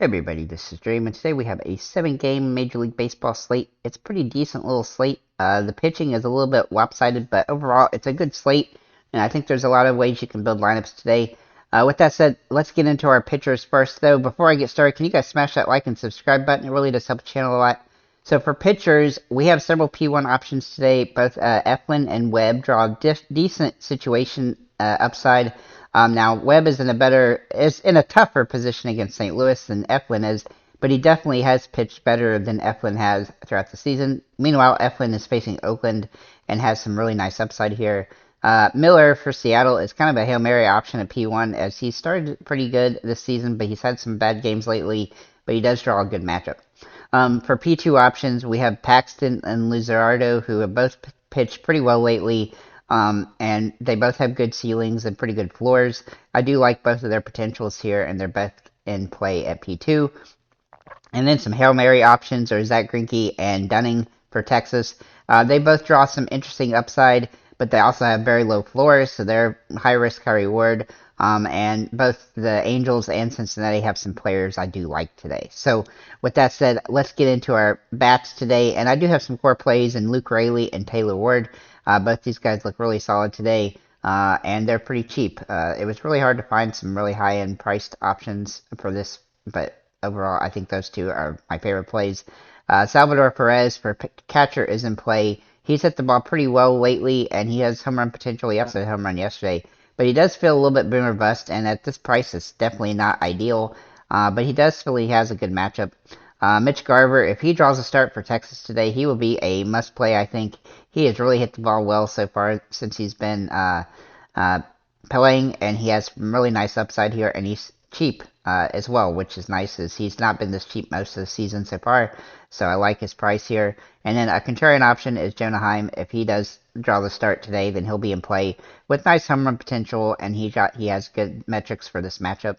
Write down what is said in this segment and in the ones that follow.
Hey everybody, this is Dream, and today we have a 7-game Major League Baseball slate. It's a pretty decent little slate. The pitching is a little bit lopsided, but overall it's a good slate, and I think there's a lot of ways you can build lineups today. With that said, let's get into our pitchers first, though. Before I get started, can you guys smash that like and subscribe button? It really does help the channel a lot. So for pitchers, we have several P1 options today. Both Eflin and Webb draw decent situation upside. Now Webb is in a tougher position against St. Louis than Eflin is, but he definitely has pitched better than Eflin has throughout the season. Meanwhile, Eflin is facing Oakland and has some really nice upside here. Miller for Seattle is kind of a Hail Mary option at P1 as he started pretty good this season, but he's had some bad games lately, but he does draw a good matchup. For P2 options, we have Paxton and Luzardo, who have both pitched pretty well lately. And they both have good ceilings and pretty good floors. I do like both of their potentials here, and they're both in play at P2. And then some Hail Mary options are Zach Greinke and Dunning for Texas. They both draw some interesting upside, but they also have very low floors, so they're high risk, high reward. And both the Angels and Cincinnati have some players I do like today. So with that said, let's get into our bats today. And I do have some core plays in Luke Raley and Taylor Ward. Both these guys look really solid today, and they're pretty cheap. It was really hard to find some really high-end priced options for this, but overall, I think those two are my favorite plays. Salvador Perez for catcher is in play. He's hit the ball pretty well lately, and he has home run potential. He also hit a home run yesterday, but he does feel a little bit boomer bust, and at this price, it's definitely not ideal, but he does feel he has a good matchup. Mitch Garver, if he draws a start for Texas today, he will be a must-play, I think. He has really hit the ball well so far since he's been playing, and he has some really nice upside here, and he's cheap as well, which is nice, as he's not been this cheap most of the season so far, so I like his price here. And then a contrarian option is Jonah Heim. If he does draw the start today, then he'll be in play with nice home run potential, and he has good metrics for this matchup.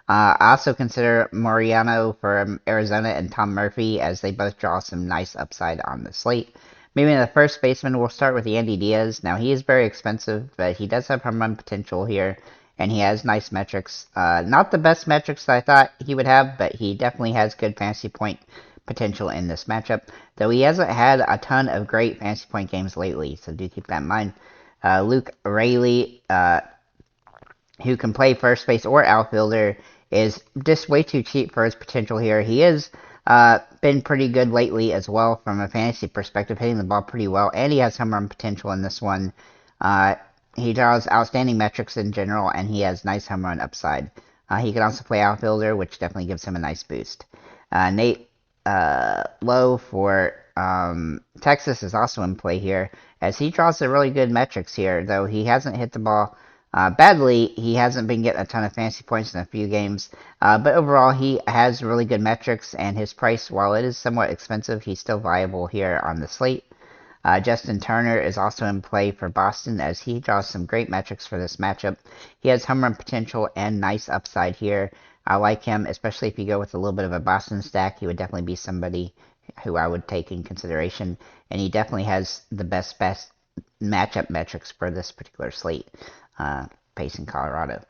I also consider Mariano from Arizona and Tom Murphy, as they both draw some nice upside on the slate. Maybe in the first baseman, we'll start with Yandy Diaz. Now, he is very expensive, but he does have home run potential here, and he has nice metrics. Not the best metrics that I thought he would have, but he definitely has good fantasy point potential in this matchup, though he hasn't had a ton of great fantasy point games lately, so do keep that in mind. Luke Raley, who can play first base or outfielder, is just way too cheap for his potential here. He has been pretty good lately as well from a fantasy perspective, hitting the ball pretty well, and he has home run potential in this one. He draws outstanding metrics in general, and he has nice home run upside. He can also play outfielder, which definitely gives him a nice boost. Nate Lowe for Texas is also in play here, as he draws some really good metrics here, though he hasn't hit the ball badly. He hasn't been getting a ton of fantasy points in a few games, but overall he has really good metrics, and his price, while it is somewhat expensive, he's still viable here on the slate. Justin Turner is also in play for Boston, as he draws some great metrics for this matchup. He has home run potential and nice upside here. I like him, especially if you go with a little bit of a Boston stack. He would definitely be somebody who I would take in consideration, and he definitely has the best matchup metrics for this particular slate. Facing Colorado.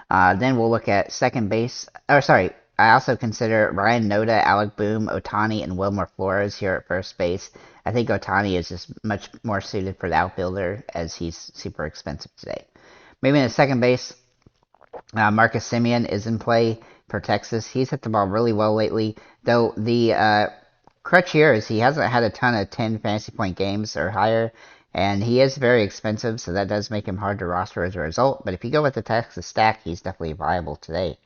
Then we'll look at second base. I also consider Ryan Noda, Alec Boom, Ohtani, and Wilmer Flores here at first base. I think Ohtani is just much more suited for the outfielder, as he's super expensive today. Maybe in the second base, Marcus Semien is in play for Texas. He's hit the ball really well lately, though the crutch here is he hasn't had a ton of 10 fantasy point games or higher, and he is very expensive, so that does make him hard to roster as a result. But if you go with the Texas stack, he's definitely viable today.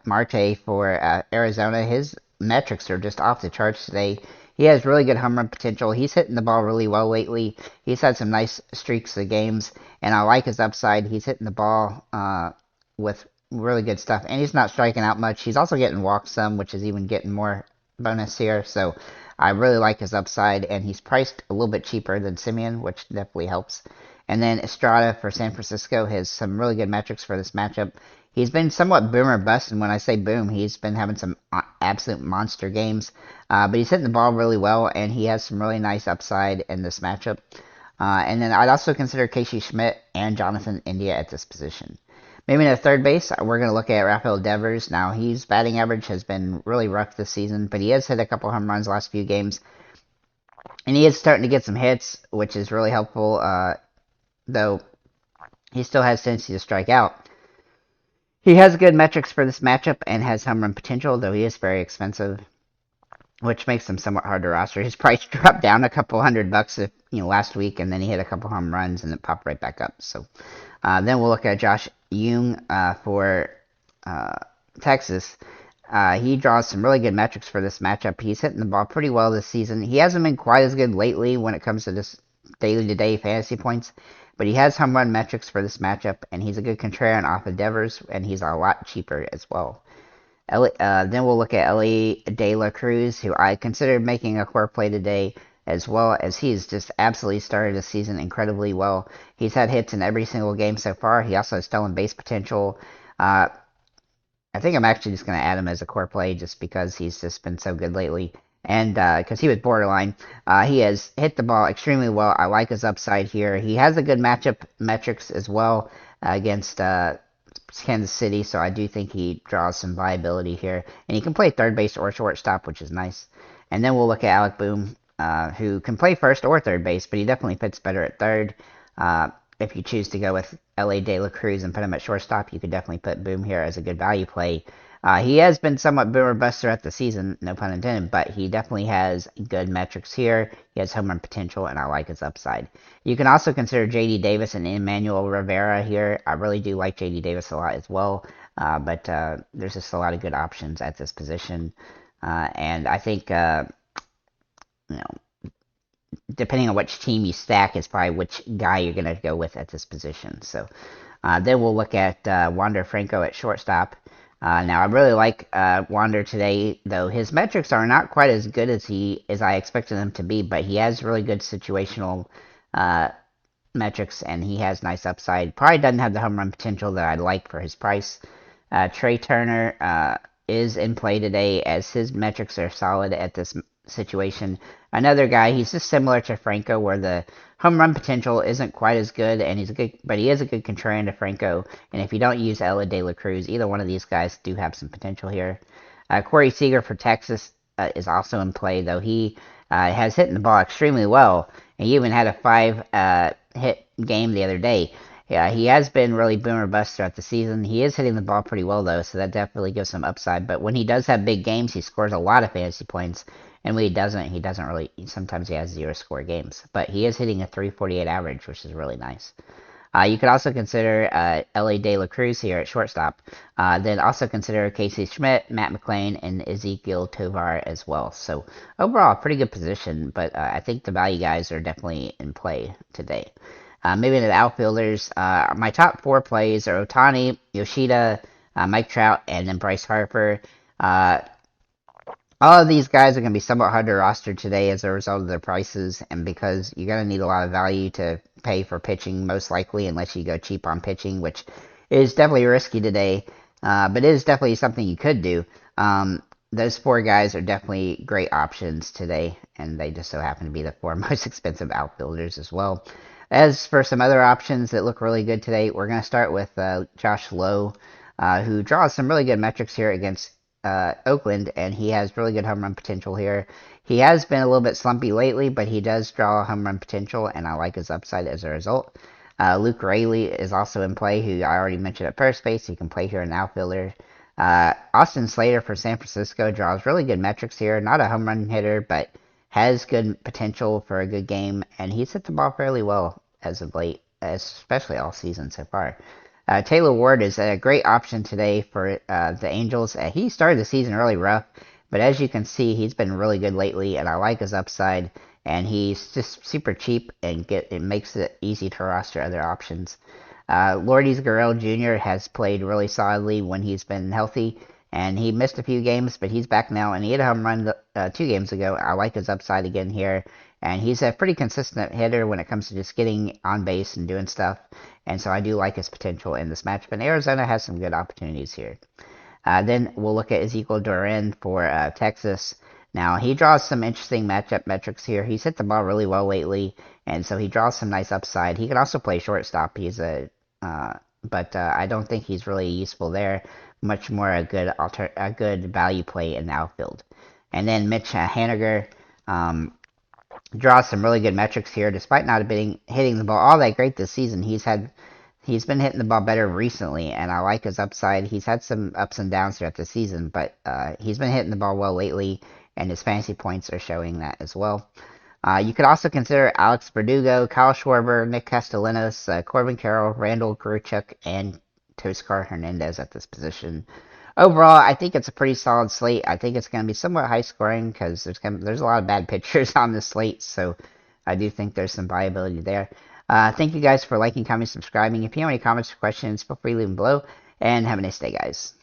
Marte for Arizona, his metrics are just off the charts today. He has really good home run potential. He's hitting the ball really well lately. He's had some nice streaks of games, and I like his upside. He's hitting the ball with really good stuff, and he's not striking out much. He's also getting walked some, which is even getting more bonus here, so I really like his upside, and he's priced a little bit cheaper than Semien, which definitely helps. And then Estrada for San Francisco has some really good metrics for this matchup. He's been somewhat boomer bust, and when I say boom, he's been having some absolute monster games. But he's hitting the ball really well, and he has some really nice upside in this matchup. And then I'd also consider Casey Schmidt and Jonathan India at this position. Maybe at third base, we're going to look at Rafael Devers. Now, his batting average has been really rough this season, but he has hit a couple home runs last few games. And he is starting to get some hits, which is really helpful, though he still has tendency to strike out. He has good metrics for this matchup and has home run potential, though he is very expensive, which makes him somewhat hard to roster. His price dropped down a couple $100 last week, and then he hit a couple home runs and it popped right back up. So then we'll look at Josh Jung for Texas. He draws some really good metrics for this matchup. He's hitting the ball pretty well this season. He hasn't been quite as good lately when it comes to this daily-to-day fantasy points, but he has home run metrics for this matchup, and he's a good contrarian off of Devers, and he's a lot cheaper as well. Then we'll look at Ellie De La Cruz, who I considered making a core play today, as well as he's just absolutely started the season incredibly well. He's had hits in every single game so far. He also has stolen base potential. I think I'm actually just going to add him as a core play just because he's just been so good lately. And because he was borderline, he has hit the ball extremely well. I like his upside here. He has a good matchup metrics as well against Kansas City, so I do think he draws some viability here. And he can play third base or shortstop, which is nice. And then we'll look at Alec Boom, who can play first or third base, but he definitely fits better at third. If you choose to go with L.A. De La Cruz and put him at shortstop, you could definitely put Boom here as a good value play. He has been somewhat boom or bust throughout the season, no pun intended, but he definitely has good metrics here. He has home run potential, and I like his upside. You can also consider J.D. Davis and Emmanuel Rivera here. I really do like J.D. Davis a lot as well, but there's just a lot of good options at this position. And I think, depending on which team you stack is probably which guy you're going to go with at this position. So then we'll look at Wander Franco at shortstop. Now, I really like Wander today, though his metrics are not quite as good as I expected them to be, but he has really good situational metrics, and he has nice upside. Probably doesn't have the home run potential that I'd like for his price. Trey Turner is in play today, as his metrics are solid at this situation. Another guy, he's just similar to Franco, where the home run potential isn't quite as good, and but he is a good contrarian to Franco. And if you don't use Ella De La Cruz, either one of these guys do have some potential here. Corey Seager for Texas is also in play, though he has hit the ball extremely well, and he even had a 5-hit game the other day. Yeah, he has been really boom or bust throughout the season. He is hitting the ball pretty well, though, so that definitely gives some upside. But when he does have big games, he scores a lot of fantasy points. And when he doesn't really, sometimes he has 0-score games. But he is hitting a 348 average, which is really nice. You could also consider L.A. De La Cruz here at shortstop. Then also consider Casey Schmidt, Matt McClain, and Ezekiel Tovar as well. So overall, pretty good position, but I think the value guys are definitely in play today. Maybe the outfielders, my top 4 plays are Ohtani, Yoshida, Mike Trout, and then Bryce Harper. All of these guys are going to be somewhat hard to roster today as a result of their prices, and because you're going to need a lot of value to pay for pitching, most likely, unless you go cheap on pitching, which is definitely risky today, but it is definitely something you could do. Those 4 guys are definitely great options today, and they just so happen to be the 4 most expensive outfielders as well. As for some other options that look really good today, we're going to start with Josh Lowe, who draws some really good metrics here against Oakland, and he has really good home run potential here. He has been a little bit slumpy lately, but he does draw home run potential, and I like his upside as a result. Luke Raley is also in play, who I already mentioned at first base. He can play here in outfielder. Austin Slater for San Francisco draws really good metrics here. Not a home run hitter, but has good potential for a good game, and he's hit the ball fairly well as of late, especially all season so far. Taylor Ward is a great option today for the Angels. He started the season really rough, but as you can see, he's been really good lately, and I like his upside, and he's just super cheap, and it makes it easy to roster other options. Lourdes Gurriel Jr. has played really solidly when he's been healthy, and he missed a few games, but he's back now, and he hit a home run 2 games ago. I like his upside again here, and he's a pretty consistent hitter when it comes to just getting on base and doing stuff, and so I do like his potential in this matchup, and Arizona has some good opportunities here. Then we'll look at Ezekiel Duran for Texas. Now, he draws some interesting matchup metrics here. He's hit the ball really well lately, and so he draws some nice upside. He can also play shortstop. He's a but I don't think he's really useful there. Much more a good value play in the outfield. And then Mitch Haniger draws some really good metrics here, despite not hitting the ball all that great this season. He's been hitting the ball better recently, and I like his upside. He's had some ups and downs throughout the season, but he's been hitting the ball well lately, and his fantasy points are showing that as well. You could also consider Alex Verdugo, Kyle Schwarber, Nick Castellanos, Corbin Carroll, Randall Grichuk, and Toscar Hernandez at this position. Overall, I think it's a pretty solid slate. I think it's going to be somewhat high scoring because there's a lot of bad pitchers on this slate, so I do think there's some viability there. Thank you guys for liking, commenting, subscribing. If you have any comments or questions, feel free to leave them below, and have a nice day, guys.